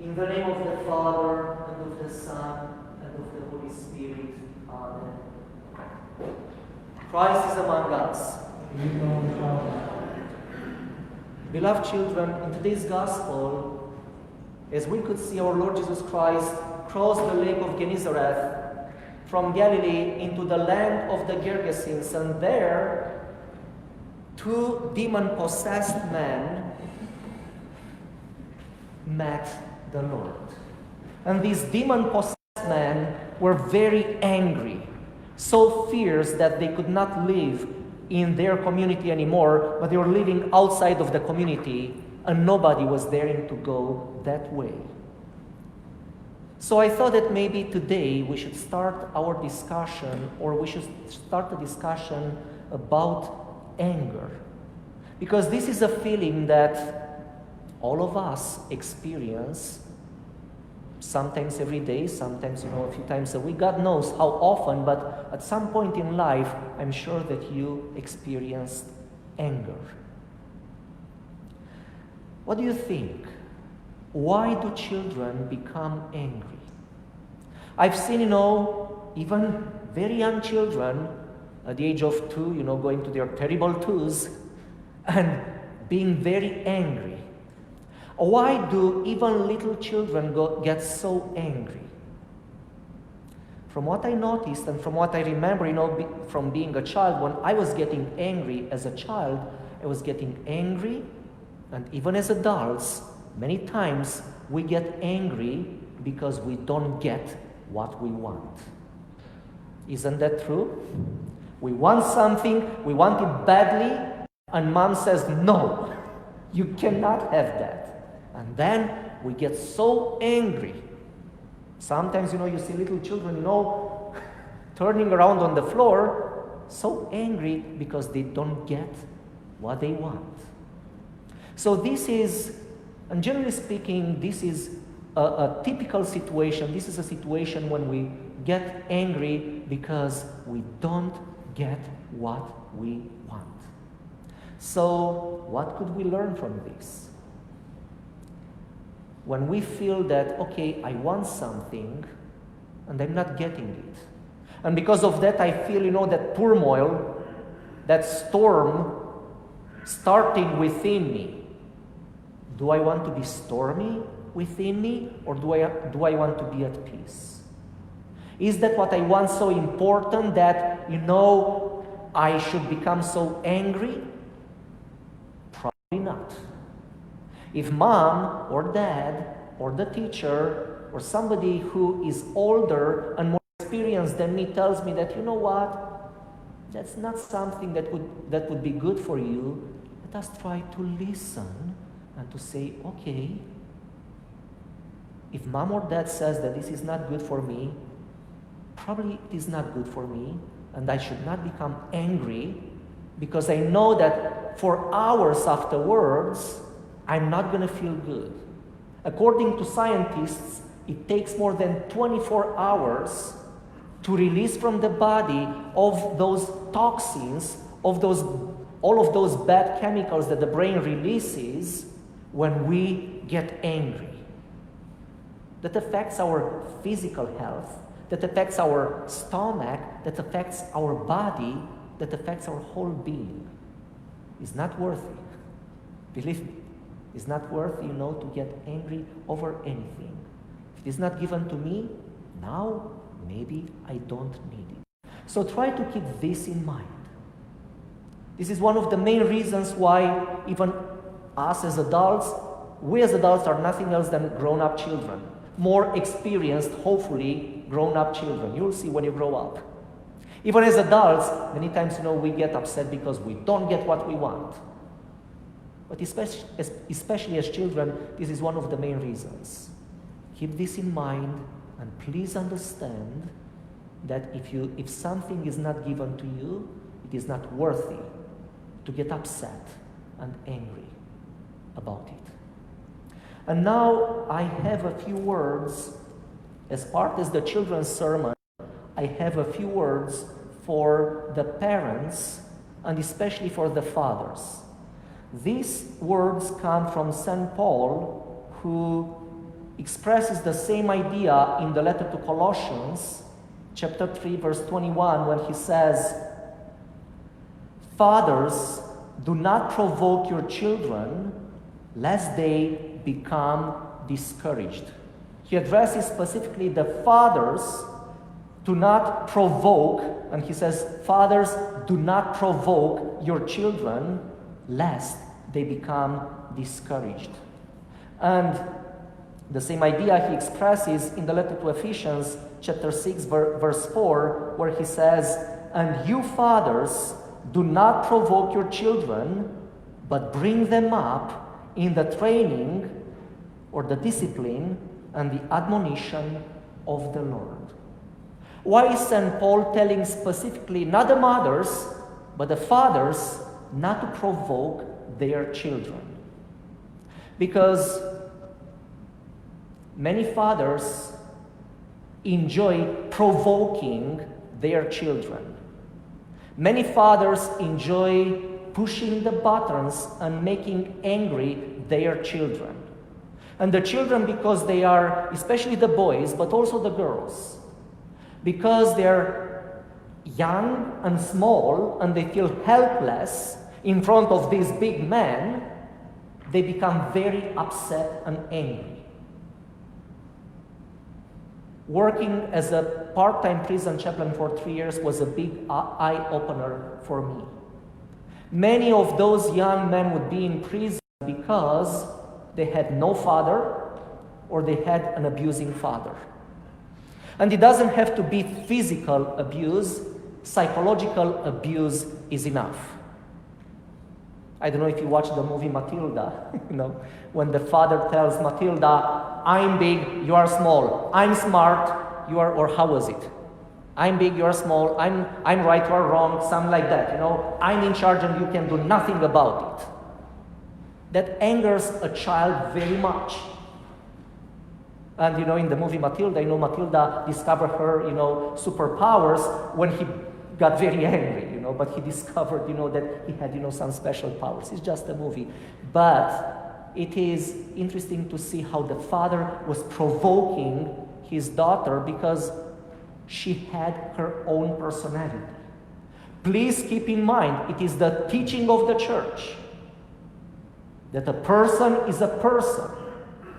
In the name of the Father, and of the Son, and of the Holy Spirit. Amen. Christ is among us. Beloved children, in today's Gospel, as we could see our Lord Jesus Christ cross the lake of Gennesaret from Galilee into the land of the Gergesenes, and there two demon-possessed men met the Lord. And these demon-possessed men were very angry, so fierce that they could not live in their community anymore, but they were living outside of the community, and nobody was daring to go that way. So I thought that maybe today we should start our discussion, or we should start a discussion about anger. Because this is a feeling that all of us experience, sometimes every day, sometimes a few times a week. God knows how often, but at some point in life, I'm sure that you experienced anger. What do you think? Why do children become angry? I've seen, even very young children at the age of 2, going to their terrible 2s and being very angry. Why do even little children get so angry? From what I noticed and from what I remember, from being a child, when I was getting angry as a child, I was getting angry, and even as adults, many times we get angry because we don't get what we want. Isn't that true? We want something, we want it badly, and mom says, no, you cannot have that. And then we get so angry. Sometimes, you see little children, turning around on the floor, so angry because they don't get what they want. So this is, and generally speaking, this is a typical situation. This is a situation when we get angry because we don't get what we want. So what could we learn from this? When we feel that, okay, I want something and I'm not getting it. And because of that, I feel, that turmoil, that storm starting within me. Do I want to be stormy within me, or do I want to be at peace? Is that what I want so important that, I should become so angry? Probably not. If mom or dad or the teacher or somebody who is older and more experienced than me tells me that, that's not something that would be good for you, let us try to listen and to say, okay, if mom or dad says that this is not good for me, probably it is not good for me, and I should not become angry, because I know that for hours afterwards, I'm not going to feel good. According to scientists, it takes more than 24 hours to release from the body of those toxins, all of those bad chemicals that the brain releases when we get angry. That affects our physical health, that affects our stomach, that affects our body, that affects our whole being. It's not worthy. Believe me. It's not worthy, to get angry over anything. If it is not given to me, now maybe I don't need it. So try to keep this in mind. This is one of the main reasons why even us as adults, we as adults are nothing else than grown-up children. More experienced, hopefully, grown-up children. You'll see when you grow up. Even as adults, many times, we get upset because we don't get what we want. But especially as children, this is one of the main reasons. Keep this in mind, and please understand that if something is not given to you, it is not worthy to get upset and angry about it. And now I have a few words, as part of the children's sermon, I have a few words for the parents and especially for the fathers. These words come from St. Paul, who expresses the same idea in the letter to Colossians, chapter 3, verse 21, when he says, "Fathers, do not provoke your children, lest they become discouraged." He addresses specifically the fathers to not provoke, and he says, "Fathers, do not provoke your children, lest they become discouraged." And the same idea he expresses in the letter to Ephesians, chapter 6, verse 4, where he says, "And you fathers, do not provoke your children, but bring them up in the training or the discipline and the admonition of the Lord." Why is St. Paul telling specifically not the mothers, but the fathers not to provoke their children? Because many fathers enjoy provoking their children. Many fathers enjoy pushing the buttons and making angry their children. And the children, because they are, especially the boys, but also the girls, because they're young and small and they feel helpless in front of these big men, they become very upset and angry. Working as a part-time prison chaplain for 3 years was a big eye-opener for me. Many of those young men would be in prison because they had no father or they had an abusing father. And it doesn't have to be physical abuse, psychological abuse is enough. I don't know if you watched the movie Matilda, when the father tells Matilda, "I'm big, you are small. I'm smart, you are," or how was it? "I'm big, you are small. I'm right, you are wrong," something like that. "I'm in charge and you can do nothing about it." That angers a child very much. And in the movie Matilda, Matilda discovered her, superpowers when he got very angry, but he discovered, that he had, some special powers. It's just a movie. But it is interesting to see how the father was provoking his daughter because she had her own personality. Please keep in mind, it is the teaching of the church that a person is a person,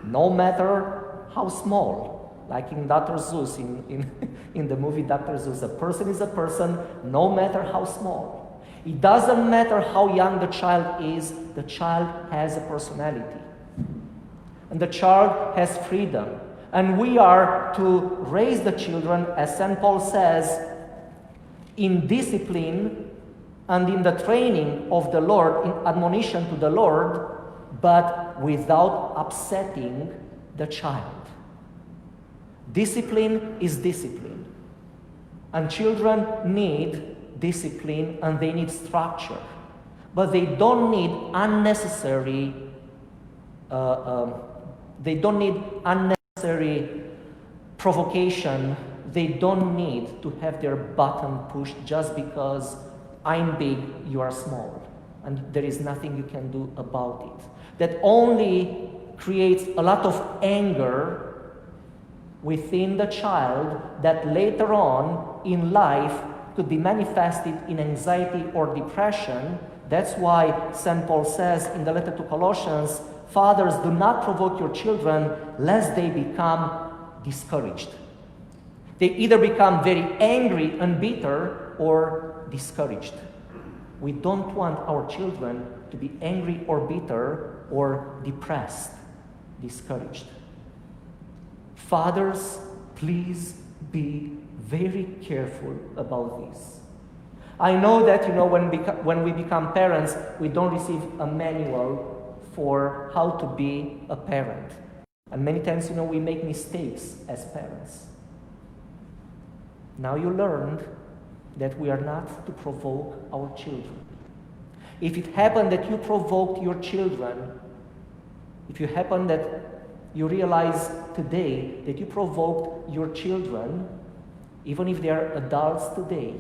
no matter how small. Like in Dr. Seuss, in the movie Dr. Seuss, a person is a person, no matter how small. It doesn't matter how young the child is, the child has a personality. And the child has freedom. And we are to raise the children, as St. Paul says, in discipline and in the training of the Lord, in admonition to the Lord, but without upsetting the child. Discipline is discipline. And children need discipline and they need structure. But they don't need unnecessary provocation. They don't need to have their button pushed just because I'm big, you are small. And there is nothing you can do about it. That only creates a lot of anger within the child that later on in life could be manifested in anxiety or depression. That's why St. Paul says in the letter to Colossians, "Fathers, do not provoke your children lest they become discouraged." They either become very angry and bitter or discouraged. We don't want our children to be angry or bitter or depressed, discouraged. Fathers, please be very careful about this. I know that, when we become parents, we don't receive a manual for how to be a parent. And many times, we make mistakes as parents. Now you learned that we are not to provoke our children. If it happened that you provoked your children, if you happen that you realize today that you provoked your children, even if they are adults today,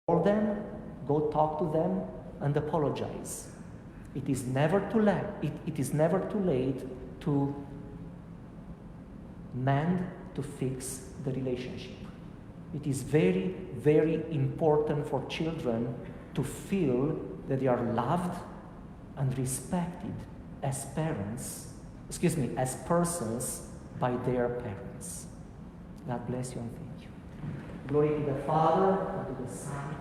call them, go talk to them, and apologize. It is never too late. It is never too late to meant to fix the relationship. It is very, very important for children to feel that they are loved and respected as as persons by their parents. God bless you and thank you. Glory to the Father, and to the Son,